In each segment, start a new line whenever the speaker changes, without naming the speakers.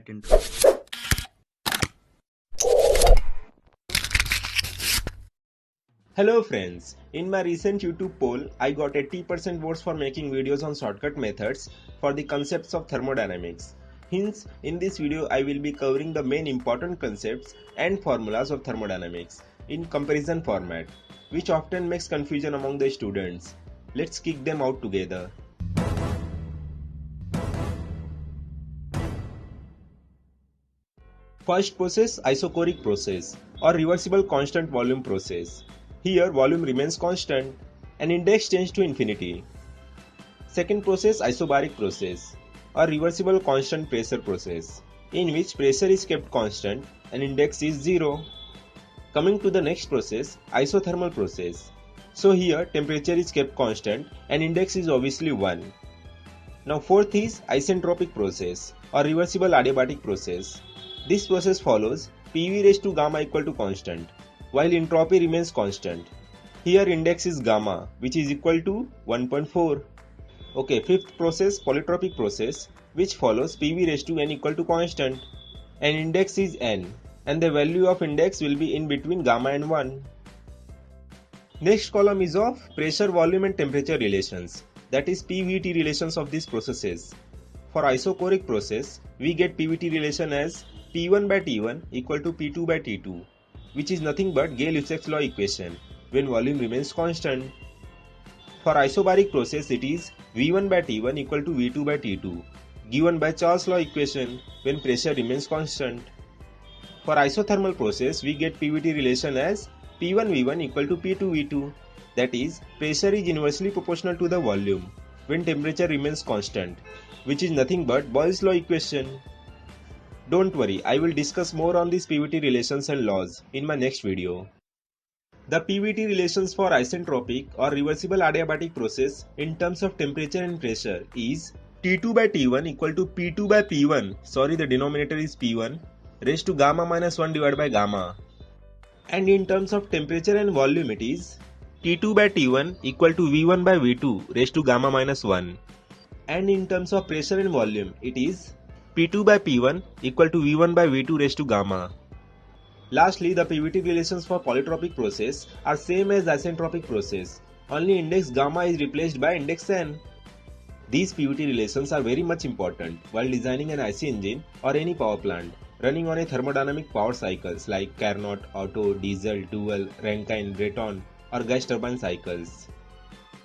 intro.
Hello friends, in my recent YouTube poll, I got 80% votes for making videos on shortcut methods for the concepts of thermodynamics. Hence, in this video I will be covering the main important concepts and formulas of thermodynamics in comparison format, which often makes confusion among the students. Let's kick them out together. First process, isochoric process or reversible constant volume process. Here volume remains constant and index tends to infinity. Second process, isobaric process or reversible constant pressure process, in which pressure is kept constant and index is 0. Coming to the next process, isothermal process. So here temperature is kept constant and index is obviously 1. Now fourth is isentropic process or reversible adiabatic process. This process follows PV raised to gamma equal to constant, while entropy remains constant. Here index is gamma, which is equal to 1.4. Okay, fifth process, polytropic process, which follows PV raised to n equal to constant, and index is n, and the value of index will be in between gamma and 1. Next column is of pressure, volume and temperature relations, that is PVT relations of these processes. For isochoric process, we get PVT relation as P1 by T1 equal to P2 by T2, which is nothing but Gay-Lussac's law equation when volume remains constant. For isobaric process, it is V1 by T1 equal to V2 by T2, given by Charles' law equation when pressure remains constant. For isothermal process, we get PVT relation as P1V1 equal to P2V2, that is, pressure is inversely proportional to the volume when temperature remains constant, which is nothing but Boyle's law equation. Don't worry, I will discuss more on these PVT relations and laws in my next video. The PVT relations for isentropic or reversible adiabatic process in terms of temperature and pressure is T2 by T1 equal to P2 by P1, sorry the denominator is P1, raised to gamma minus 1 divided by gamma. And in terms of temperature and volume it is T2 by T1 equal to V1 by V2 raised to gamma minus 1. And in terms of pressure and volume it is P2 by P1 equal to V1 by V2 raised to gamma. Lastly, the PVT relations for polytropic process are same as isentropic process, only index gamma is replaced by index n. These PVT relations are very much important while designing an IC engine or any power plant running on a thermodynamic power cycles like Carnot, Otto, Diesel, Dual, Rankine, Breton or gas turbine cycles.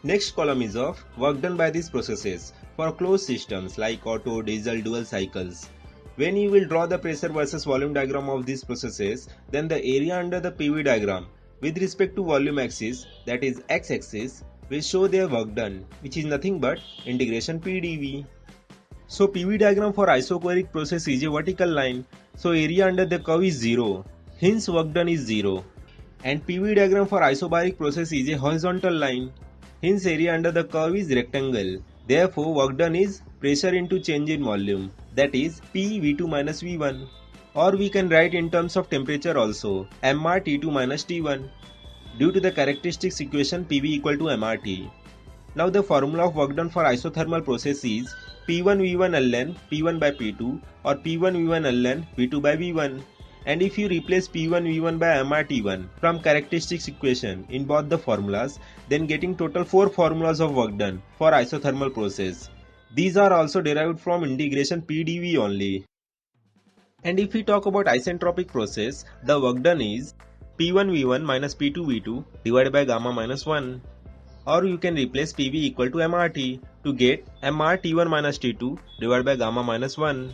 Next column is of work done by these processes for closed systems like Otto, Diesel, Dual cycles. When you will draw the pressure versus volume diagram of these processes, then the area under the PV diagram with respect to volume axis, that is x-axis, will show their work done, which is nothing but integration PdV. So PV diagram for isochoric process is a vertical line, so area under the curve is 0, hence work done is 0. And PV diagram for isobaric process is a horizontal line, hence area under the curve is rectangle. Therefore, work done is pressure into change in volume, that is P V2 minus V1. Or we can write in terms of temperature also, mR T2 minus T1, due to the characteristics equation PV equal to mRT. Now the formula of work done for isothermal process is P1 V1 ln P1 by P2 or P1 V1 ln P2 by V1. And if you replace P1 V1 by mRT1 from characteristics equation in both the formulas, then getting total 4 formulas of work done for isothermal process. These are also derived from integration PdV only. And if we talk about isentropic process, the work done is P1 V1 minus P2 V2 divided by gamma minus 1. Or you can replace PV equal to mRT to get mR T1 minus T2 divided by gamma minus 1.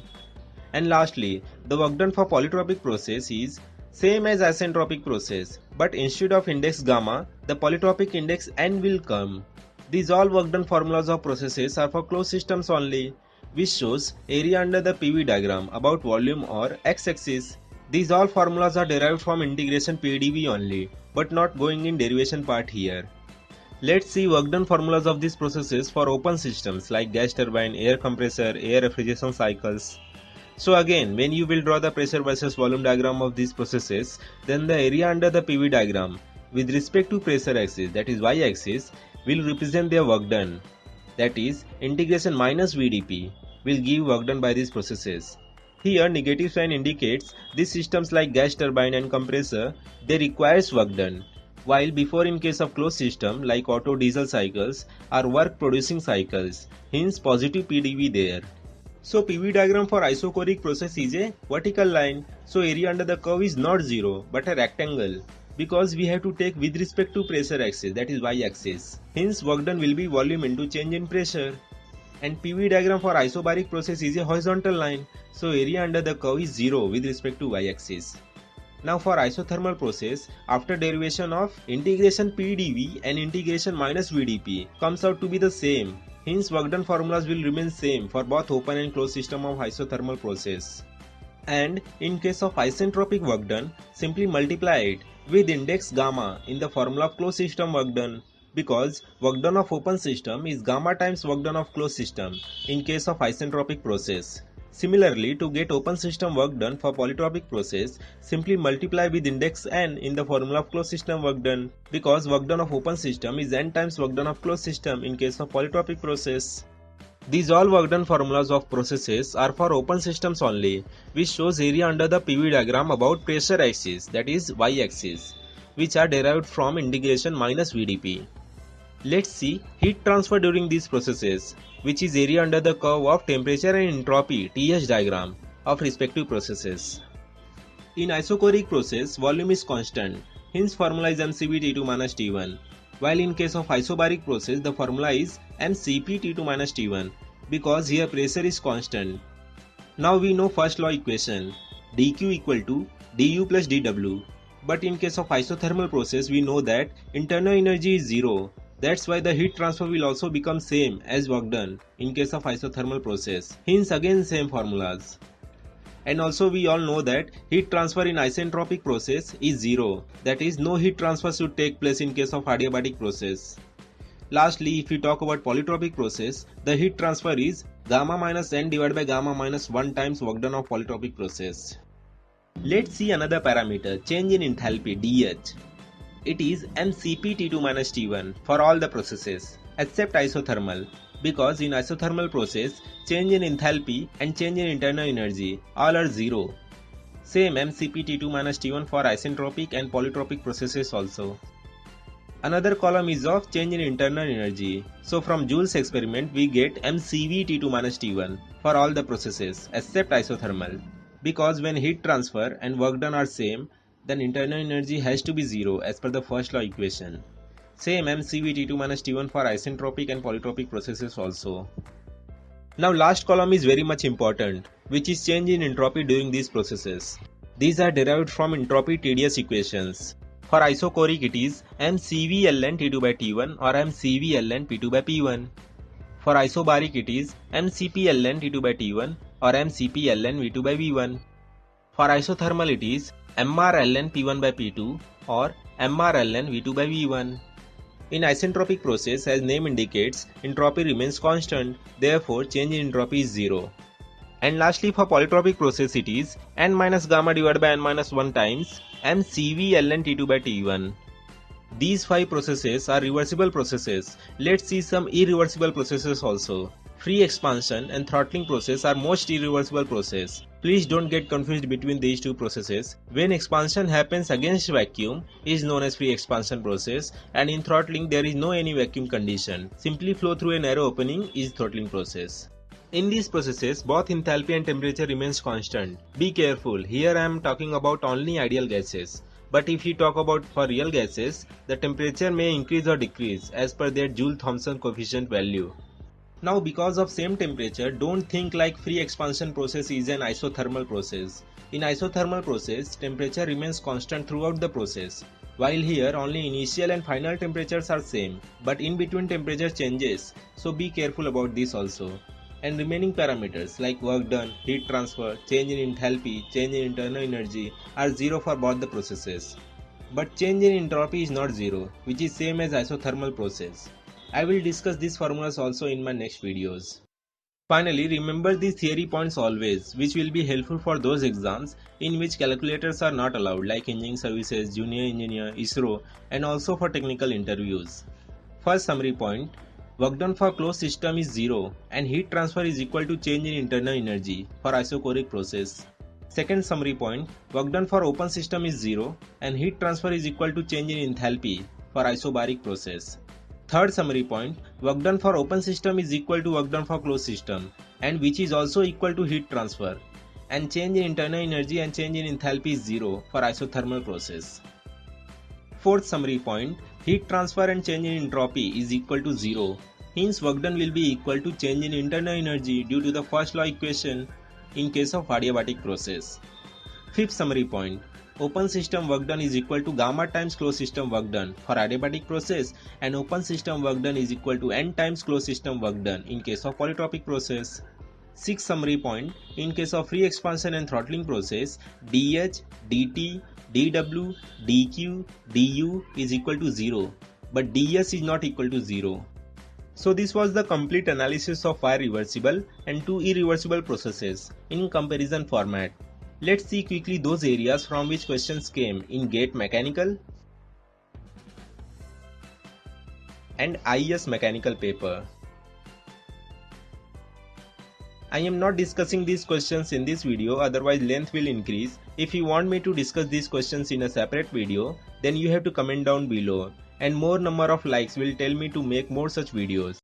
And lastly, the work done for polytropic process is same as isentropic process, but instead of index gamma, the polytropic index n will come. These all work done formulas of processes are for closed systems only, which shows area under the PV diagram about volume or x-axis. These all formulas are derived from integration PdV only, but not going in derivation part here. Let's see work done formulas of these processes for open systems like gas turbine, air compressor, air refrigeration cycles. So again, when you will draw the pressure versus volume diagram of these processes, then the area under the PV diagram with respect to pressure axis, that is y-axis, will represent their work done, that is integration minus VdP will give work done by these processes. Here negative sign indicates these systems like gas turbine and compressor, they requires work done. While before in case of closed system like auto diesel cycles are work producing cycles, hence positive PDV there. So PV diagram for isochoric process is a vertical line, so area under the curve is not 0 but a rectangle, because we have to take with respect to pressure axis, that is y axis. Hence work done will be volume into change in pressure. And PV diagram for isobaric process is a horizontal line, so area under the curve is 0 with respect to y axis. Now for isothermal process, after derivation of integration PdV and integration minus VdP comes out to be the same. Hence work done formulas will remain same for both open and closed system of isothermal process. And in case of isentropic work done, simply multiply it with index gamma in the formula of closed system work done, because work done of open system is gamma times work done of closed system in case of isentropic process. Similarly, to get open system work done for polytropic process, simply multiply with index n in the formula of closed system work done, because work done of open system is n times work done of closed system in case of polytropic process. These all work done formulas of processes are for open systems only, which shows area under the PV diagram about pressure axis, that is y axis, which are derived from integration minus VdP. Let's see heat transfer during these processes, which is area under the curve of temperature and entropy TH diagram of respective processes. In isochoric process, volume is constant, hence formula is mCp T2 minus T1, while in case of isobaric process the formula is mCp T2 minus T1, because here pressure is constant. Now we know first law equation, dq equal to du plus dw, but in case of isothermal process we know that internal energy is 0. That's why the heat transfer will also become same as work done in case of isothermal process. Hence again same formulas. And also we all know that heat transfer in isentropic process is 0. That is, no heat transfer should take place in case of adiabatic process. Lastly, if we talk about polytropic process, the heat transfer is gamma minus n divided by gamma minus 1 times work done of polytropic process. Let's see another parameter, change in enthalpy dH. It is mCp T2 minus T1 for all the processes except isothermal, because in isothermal process change in enthalpy and change in internal energy all are 0. Same mCp T2 minus T1 for isentropic and polytropic processes also. Another column is of change in internal energy. So from Joule's experiment we get mCv T2 minus T1 for all the processes except isothermal, because when heat transfer and work done are same, then internal energy has to be 0 as per the first law equation. Same mCv T2 minus T1 for isentropic and polytropic processes also. Now last column is very much important, which is change in entropy during these processes. These are derived from entropy TDS equations. For isochoric it is mCv ln T2 by T1 or mCv ln P2 by P1. For isobaric it is mCp ln T2 by T1 or mCp ln V2 by V1. For isothermal it is Mr ln P1 by P2 or Mr ln V2 by V1. In isentropic process, as name indicates, entropy remains constant, therefore change in entropy is 0. And lastly, for polytropic process it is n minus gamma divided by n minus 1 times mCv ln T2 by T1. These 5 processes are reversible processes. Let's see some irreversible processes also. Free expansion and throttling process are most irreversible process. Please don't get confused between these two processes. When expansion happens against vacuum is known as free expansion process, and in throttling there is no any vacuum condition. Simply flow through a narrow opening is throttling process. In these processes both enthalpy and temperature remains constant. Be careful, here I am talking about only ideal gases. But if you talk about for real gases, the temperature may increase or decrease as per their Joule-Thomson coefficient value. Now because of same temperature, don't think like free expansion process is an isothermal process. In isothermal process, temperature remains constant throughout the process, while here only initial and final temperatures are same, but in between temperature changes, so be careful about this also. And remaining parameters like work done, heat transfer, change in enthalpy, change in internal energy are 0 for both the processes. But change in entropy is not 0, which is same as isothermal process. I will discuss these formulas also in my next videos. Finally, remember these theory points always, which will be helpful for those exams in which calculators are not allowed, like engineering services, junior engineer, ISRO, and also for technical interviews. First summary point, Work done for closed system is 0 and heat transfer is equal to change in internal energy for isochoric process. Second summary point, work done for open system is 0 and heat transfer is equal to change in enthalpy for isobaric process. Third summary point, work done for open system is equal to work done for closed system and which is also equal to heat transfer, and change in internal energy and change in enthalpy is 0 for isothermal process. Fourth summary point, heat transfer and change in entropy is equal to 0. Hence work done will be equal to change in internal energy due to the first law equation in case of adiabatic process. Fifth summary point, open system work done is equal to gamma times closed system work done for adiabatic process, and open system work done is equal to n times closed system work done in case of polytropic process. Sixth summary point, in case of free expansion and throttling process, dH, dt, dW, dq, du is equal to 0, but ds is not equal to 0. So this was the complete analysis of 5 reversible and 2 irreversible processes in comparison format. Let's see quickly those areas from which questions came in GATE Mechanical and IES Mechanical paper. I am not discussing these questions in this video, otherwise length will increase. If you want me to discuss these questions in a separate video, then you have to comment down below, and more number of likes will tell me to make more such videos.